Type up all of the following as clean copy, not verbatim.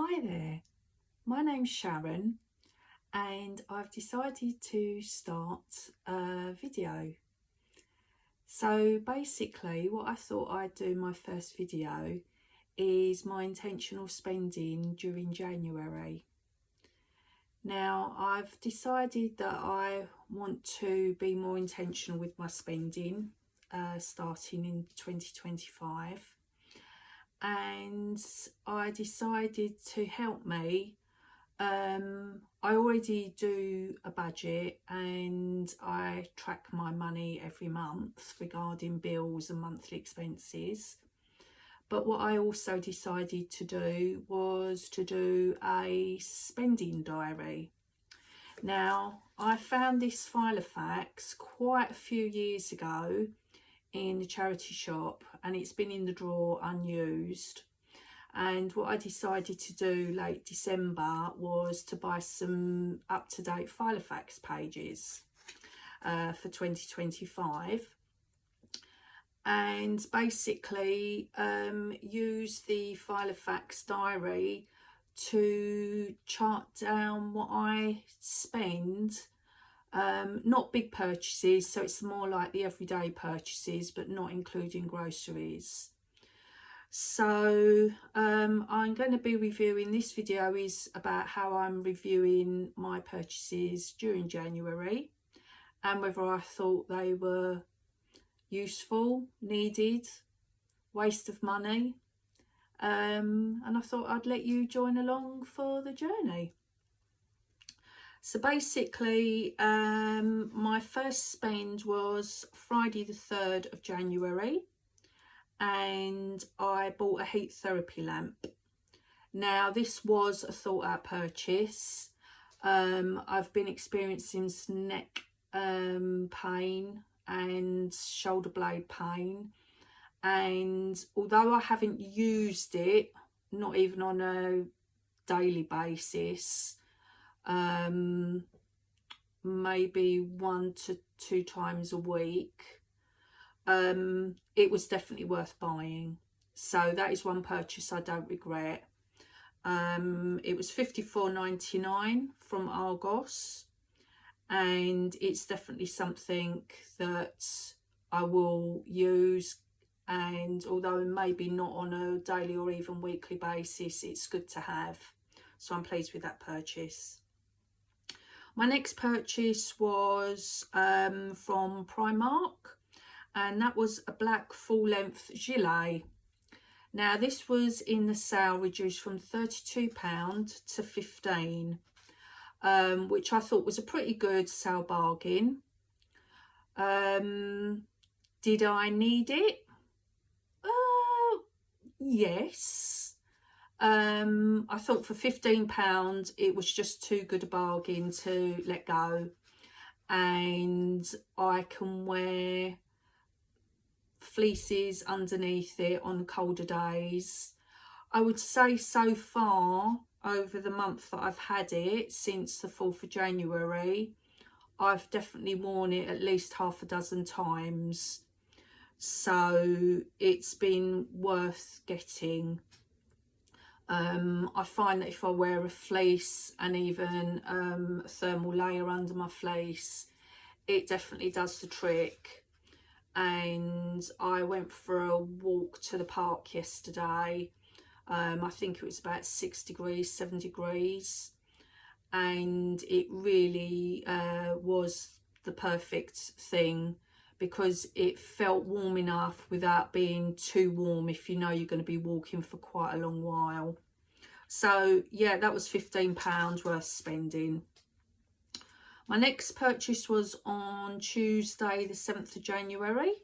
Hi there, my name's Sharon and I've decided to start a video. So basically what I thought I'd do in my first video is my intentional spending during January. Now I've decided that I want to be more intentional with my spending starting in 2025. And I decided to help me. I already do a budget and I track my money every month regarding bills and monthly expenses. But what I also decided to do was to do a spending diary. Now, I found this Filofax quite a few years ago in the charity shop and it's been in the drawer unused. And what I decided to do late December was to buy some up-to-date Filofax pages for 2025 and basically use the Filofax diary to chart down what I spend. Not big purchases, so it's more like the everyday purchases, but not including groceries. So I'm going to be reviewing, this video is about how I'm reviewing my purchases during January and whether I thought they were useful, needed, waste of money, and I thought I'd let you join along for the journey. So basically my first spend was Friday the 3rd of January and I bought a heat therapy lamp. Now this was a thought out purchase. I've been experiencing some neck pain and shoulder blade pain, and although I haven't used it, not even on a daily basis, maybe 1 to 2 times a week, it was definitely worth buying. So that is one purchase I don't regret. It was $54.99 from Argos and it's definitely something that I will use, and although maybe not on a daily or even weekly basis, it's good to have. So I'm pleased with that purchase. My next purchase was from Primark, and that was a black full-length gilet. Now this was in the sale, reduced from £32 to £15, which I thought was a pretty good sale bargain. Did I need it? Yes. I thought for £15 it was just too good a bargain to let go, and I can wear fleeces underneath it on colder days. I would say so far over the month that I've had it, since the 4th of January, I've definitely worn it at least half a dozen times, so it's been worth getting. I find that if I wear a fleece and even a thermal layer under my fleece, it definitely does the trick. And I went for a walk to the park yesterday. I think it was about 6 degrees, 7 degrees, and it really was the perfect thing, because it felt warm enough without being too warm if you know you're going to be walking for quite a long while. So yeah, that was £15 worth spending. My next purchase was on Tuesday the 7th of January,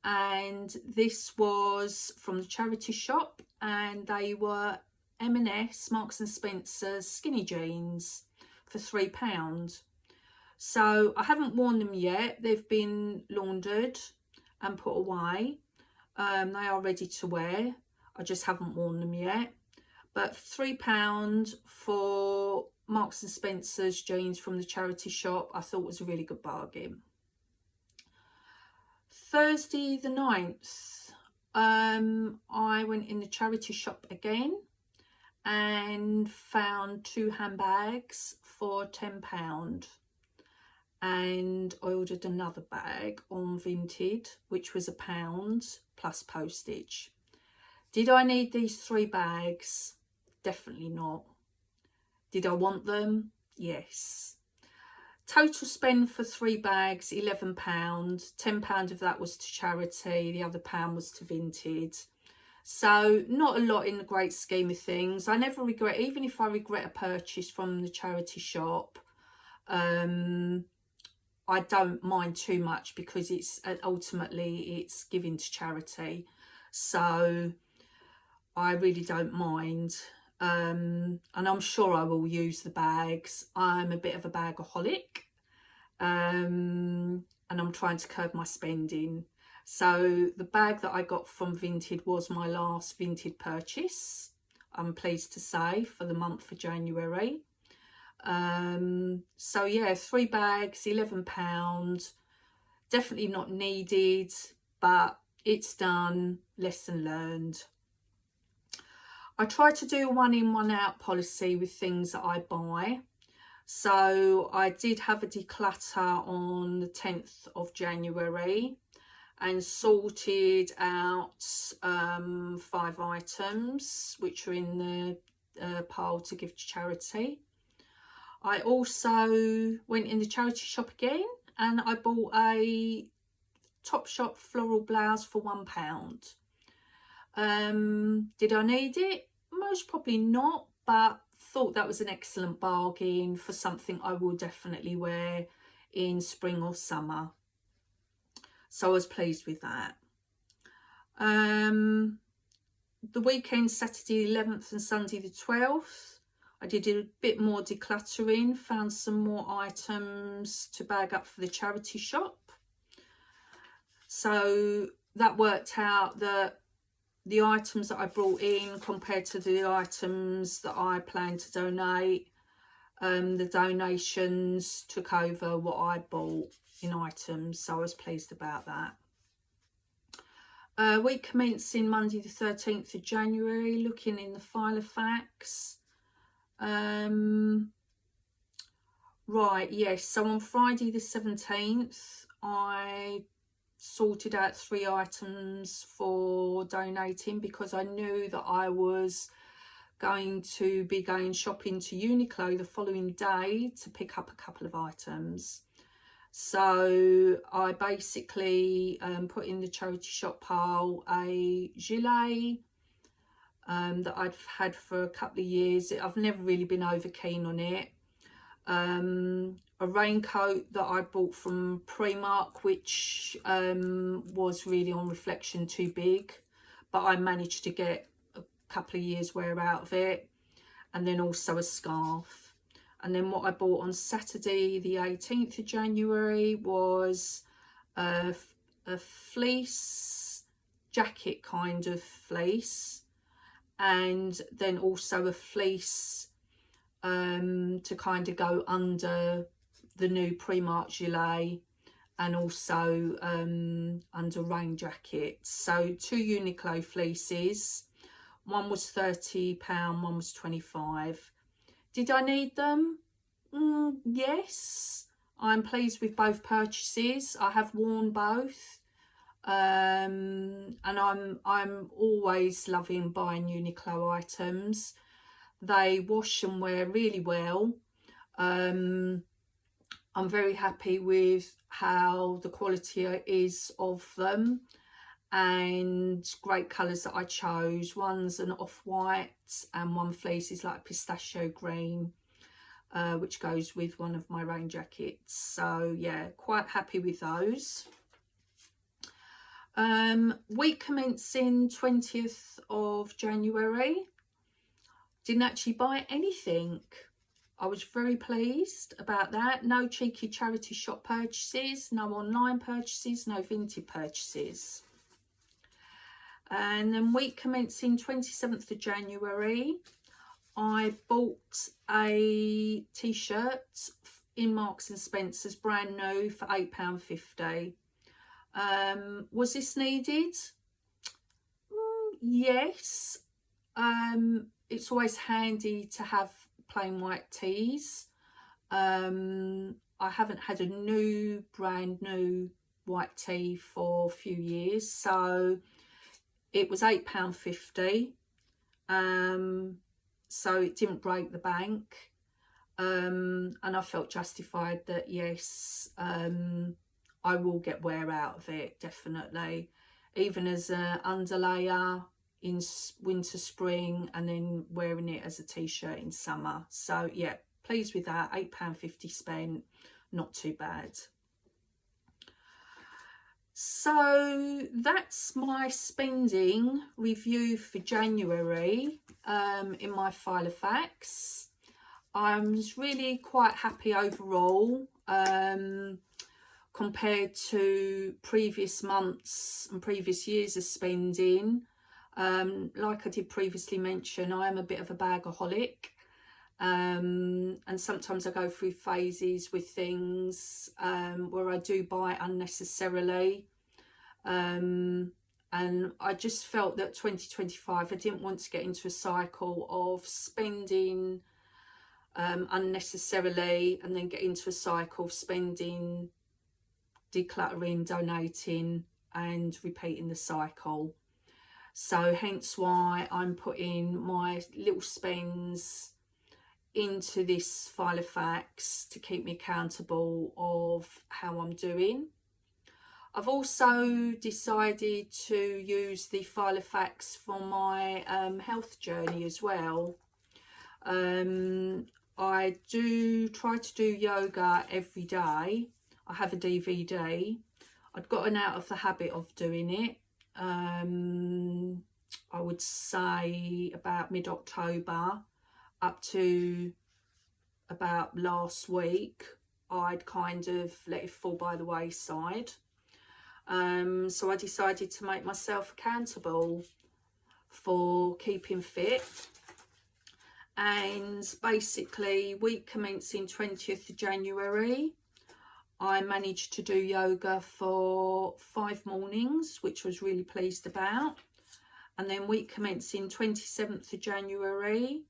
and this was from the charity shop, and they were M&S Marks and Spencer's skinny jeans for £3. So I haven't worn them yet. They've been laundered and put away. They are ready to wear. I just haven't worn them yet. But £3 for Marks and Spencer's jeans from the charity shop, I thought was a really good bargain. Thursday the 9th, I went in the charity shop again, and found 2 handbags for £10, and I ordered another bag on Vinted, which was £1 plus postage. Did I need these 3 bags? Definitely not. Did I want them? Yes. Total spend for 3 bags, £11. £10 of that was to charity, the other £1 was to Vinted. So not a lot in the great scheme of things. I never regret, even if I regret a purchase from the charity shop, I don't mind too much, because it's ultimately it's giving to charity. So I really don't mind. And I'm sure I will use the bags. I'm a bit of a bagaholic, and I'm trying to curb my spending. So the bag that I got from Vinted was my last Vinted purchase, I'm pleased to say, for the month of January. So yeah, 3 bags, £11. Definitely not needed, but it's done. Lesson learned. I try to do a 1 in, 1 out policy with things that I buy. So I did have a declutter on the 10th of January and sorted out 5 items which are in the pile to give to charity. I also went in the charity shop again and I bought a Topshop floral blouse for £1. Did I need it? Most probably not, but thought that was an excellent bargain for something I will definitely wear in spring or summer. So I was pleased with that. The weekend, Saturday 11th and Sunday the 12th, I did a bit more decluttering, found some more items to bag up for the charity shop. So that worked out that the items that I brought in compared to the items that I planned to donate, the donations took over what I bought in items, so I was pleased about that. Week commencing Monday the 13th of January, looking in the file of facts. Right, yes, so on Friday the 17th, I sorted out 3 items for donating, because I knew that I was going to be going shopping to Uniqlo the following day to pick up a couple of items. So I basically put in the charity shop pile a gilet that I've had for a couple of years. I've never really been over keen on it. A raincoat that I bought from Primark, which was really on reflection too big, but I managed to get a couple of years wear out of it. And then also a scarf. And then what I bought on Saturday the 18th of January was a fleece jacket, kind of fleece, and then also a fleece to kind of go under the new Primark gilet, and also under rain jackets. So 2 Uniqlo fleeces. One was £30, one was £25. Did I need them? Yes. I'm pleased with both purchases. I have worn both. And I'm always loving buying Uniqlo items. They wash and wear really well. I'm very happy with how the quality is of them, and great colours that I chose. One's an off-white and one fleece is like pistachio green, which goes with one of my rain jackets. So yeah, quite happy with those. Week commencing 20th of January, didn't actually buy anything. I was very pleased about that. No cheeky charity shop purchases, no online purchases, no Vinted purchases. And then week commencing 27th of January, I bought a t-shirt in Marks and Spencer's, brand new, for £8.50. Was this needed? Yes. it's always handy to have plain white teas. I haven't had a brand new white tea for a few years, so it was £8.50. So it didn't break the bank. And I felt justified that yes, I will get wear out of it, definitely, even as an underlayer in winter, spring, and then wearing it as a t-shirt in summer. So yeah, pleased with that. £8.50 spent, not too bad. So that's my spending review for January in my file of facts. I was really quite happy overall, compared to previous months and previous years of spending. Like I did previously mention, I am a bit of a bagaholic, and sometimes I go through phases with things where I do buy unnecessarily, and I just felt that 2025 I didn't want to get into a cycle of spending unnecessarily and then get into a cycle of spending, decluttering, donating, and repeating the cycle. So hence why I'm putting my little spends into this file of facts to keep me accountable of how I'm doing. I've also decided to use the file of facts for my health journey as well. I do try to do yoga every day. I have a DVD. I'd gotten out of the habit of doing it. I would say about mid-October up to about last week, I'd kind of let it fall by the wayside. So I decided to make myself accountable for keeping fit. And basically, week commencing 20th of January, I managed to do yoga for 5 mornings, which I was really pleased about. And then week commencing 27th of January,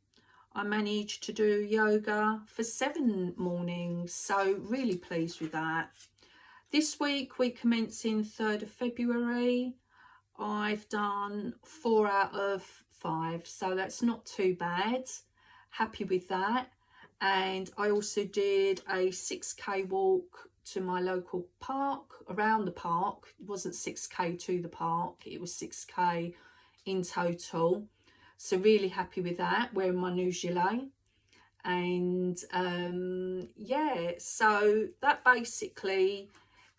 I managed to do yoga for 7 mornings. So really pleased with that. This week commencing 3rd of February, I've done 4 out of 5. So that's not too bad. Happy with that. And I also did a 6k walk to my local park, around the park. It wasn't 6k to the park, it was 6k in total. So really happy with that, wearing my new gilet. And yeah, so that basically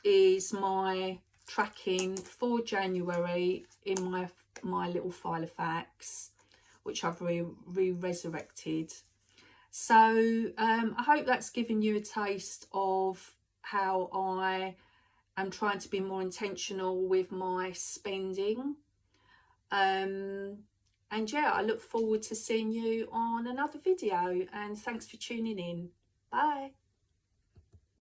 is my tracking for January in my little file of facts, which I've resurrected. So I hope that's given you a taste of how I am trying to be more intentional with my spending. And yeah, I look forward to seeing you on another video, and thanks for tuning in. Bye.